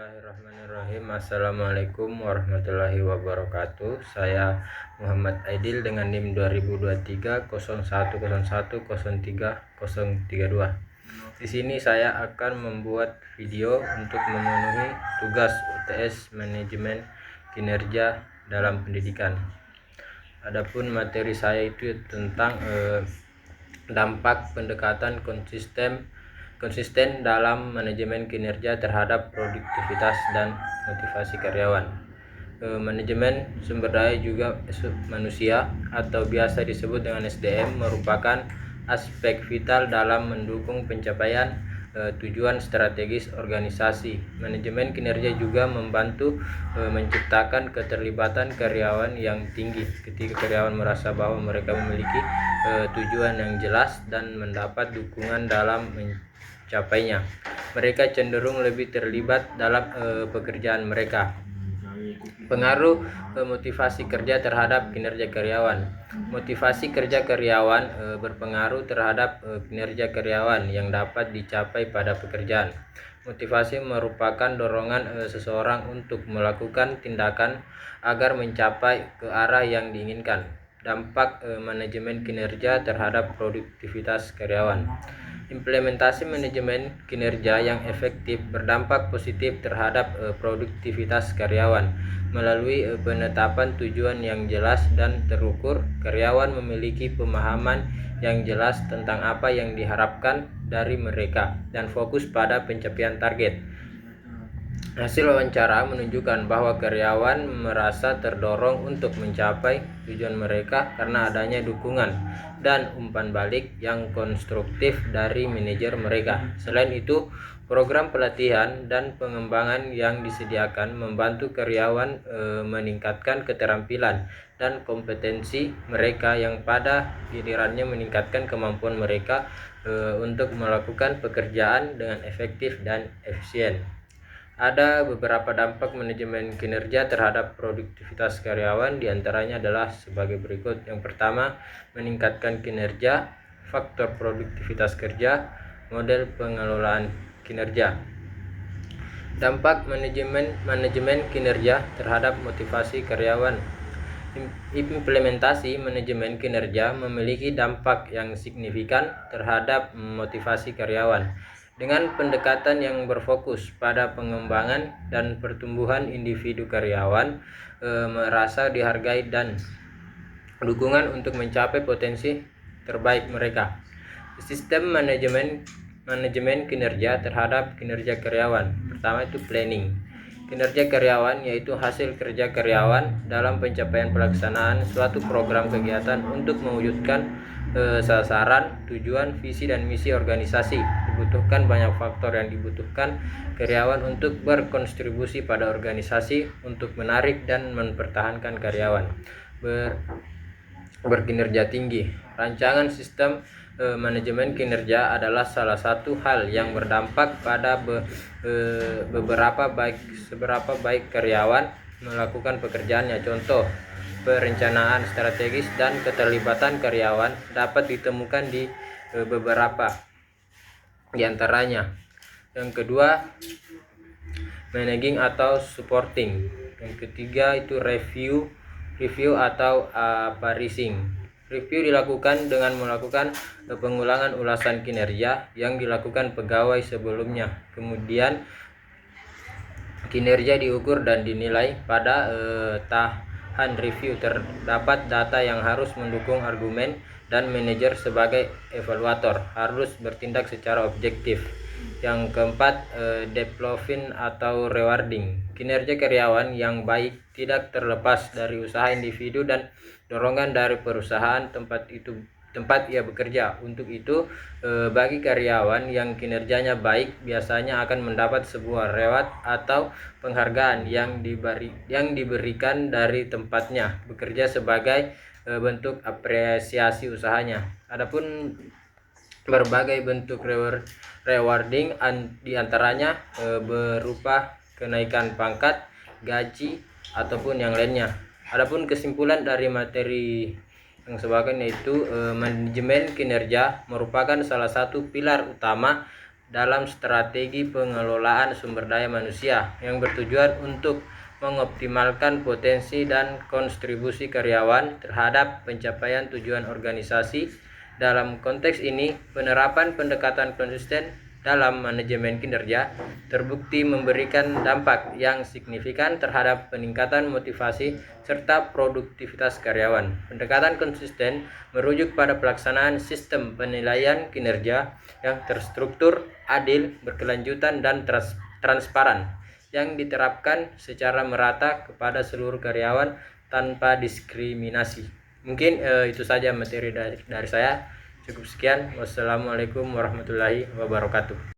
Bismillahirrahmanirrahim. Assalamualaikum warahmatullahi wabarakatuh. Saya Muhammad Aidil dengan NIM 2023 01010332. Di sini saya akan membuat video untuk memenuhi tugas UTS Manajemen Kinerja dalam Pendidikan. Adapun materi saya itu tentang dampak pendekatan konsisten dalam manajemen kinerja terhadap produktivitas dan motivasi karyawan. Manajemen sumber daya juga manusia atau biasa disebut dengan SDM merupakan aspek vital dalam mendukung pencapaian tujuan strategis organisasi. Manajemen kinerja juga membantu menciptakan keterlibatan karyawan yang tinggi. Ketika karyawan merasa bahwa mereka memiliki tujuan yang jelas dan mendapat dukungan dalam mencapainya, mereka cenderung lebih terlibat dalam pekerjaan mereka. Pengaruh motivasi kerja terhadap kinerja karyawan. Motivasi kerja karyawan berpengaruh terhadap kinerja karyawan yang dapat dicapai pada pekerjaan. Motivasi merupakan dorongan seseorang untuk melakukan tindakan agar mencapai ke arah yang diinginkan. Dampak manajemen kinerja terhadap produktivitas karyawan. Implementasi manajemen kinerja yang efektif berdampak positif terhadap produktivitas karyawan. Melalui penetapan tujuan yang jelas dan terukur, karyawan memiliki pemahaman yang jelas tentang apa yang diharapkan dari mereka dan fokus pada pencapaian target. Hasil wawancara menunjukkan bahwa karyawan merasa terdorong untuk mencapai tujuan mereka karena adanya dukungan dan umpan balik yang konstruktif dari manajer mereka. Selain itu, program pelatihan dan pengembangan yang disediakan membantu karyawan meningkatkan keterampilan dan kompetensi mereka yang pada gilirannya meningkatkan kemampuan mereka untuk melakukan pekerjaan dengan efektif dan efisien. Ada beberapa dampak manajemen kinerja terhadap produktivitas karyawan, diantaranya adalah sebagai berikut. Yang pertama, meningkatkan kinerja. Faktor produktivitas kerja, model pengelolaan kinerja. Dampak manajemen kinerja terhadap motivasi karyawan. Implementasi manajemen kinerja memiliki dampak yang signifikan terhadap motivasi karyawan. Dengan pendekatan yang berfokus pada pengembangan dan pertumbuhan individu, karyawan merasa dihargai dan dukungan untuk mencapai potensi terbaik mereka. Sistem manajemen kinerja terhadap kinerja karyawan. Pertama itu planning. Kinerja karyawan yaitu hasil kerja karyawan dalam pencapaian pelaksanaan suatu program kegiatan untuk mewujudkan sasaran, tujuan, visi, dan misi organisasi. Dibutuhkan banyak faktor yang dibutuhkan karyawan untuk berkontribusi pada organisasi untuk menarik dan mempertahankan karyawan berkinerja tinggi. Rancangan sistem manajemen kinerja adalah salah satu hal yang berdampak pada seberapa baik karyawan melakukan pekerjaannya. Contoh, perencanaan strategis dan keterlibatan karyawan dapat ditemukan di beberapa di antaranya. Yang kedua, managing atau supporting. Yang ketiga itu review atau appraising. Review dilakukan dengan melakukan pengulangan ulasan kinerja yang dilakukan pegawai sebelumnya. Kemudian kinerja diukur dan dinilai. Pada tahapan review terdapat data yang harus mendukung argumen dan manajer sebagai evaluator harus bertindak secara objektif. Yang keempat, developing atau rewarding. Kinerja karyawan yang baik tidak terlepas dari usaha individu dan dorongan dari perusahaan tempat ia bekerja. Untuk itu, bagi karyawan yang kinerjanya baik biasanya akan mendapat sebuah reward atau penghargaan yang diberikan dari tempatnya bekerja sebagai bentuk apresiasi usahanya. Adapun berbagai bentuk rewarding diantaranya berupa kenaikan pangkat, gaji, ataupun yang lainnya. Adapun kesimpulan dari materi yang sebagainya yaitu manajemen kinerja merupakan salah satu pilar utama dalam strategi pengelolaan sumber daya manusia yang bertujuan untuk mengoptimalkan potensi dan kontribusi karyawan terhadap pencapaian tujuan organisasi. Dalam konteks ini, penerapan pendekatan konsisten dalam manajemen kinerja terbukti memberikan dampak yang signifikan terhadap peningkatan motivasi serta produktivitas karyawan. Pendekatan konsisten merujuk pada pelaksanaan sistem penilaian kinerja yang terstruktur, adil, berkelanjutan, dan transparan yang diterapkan secara merata kepada seluruh karyawan tanpa diskriminasi. Mungkin itu saja materi dari saya. Cukup sekian. Wassalamualaikum warahmatullahi wabarakatuh.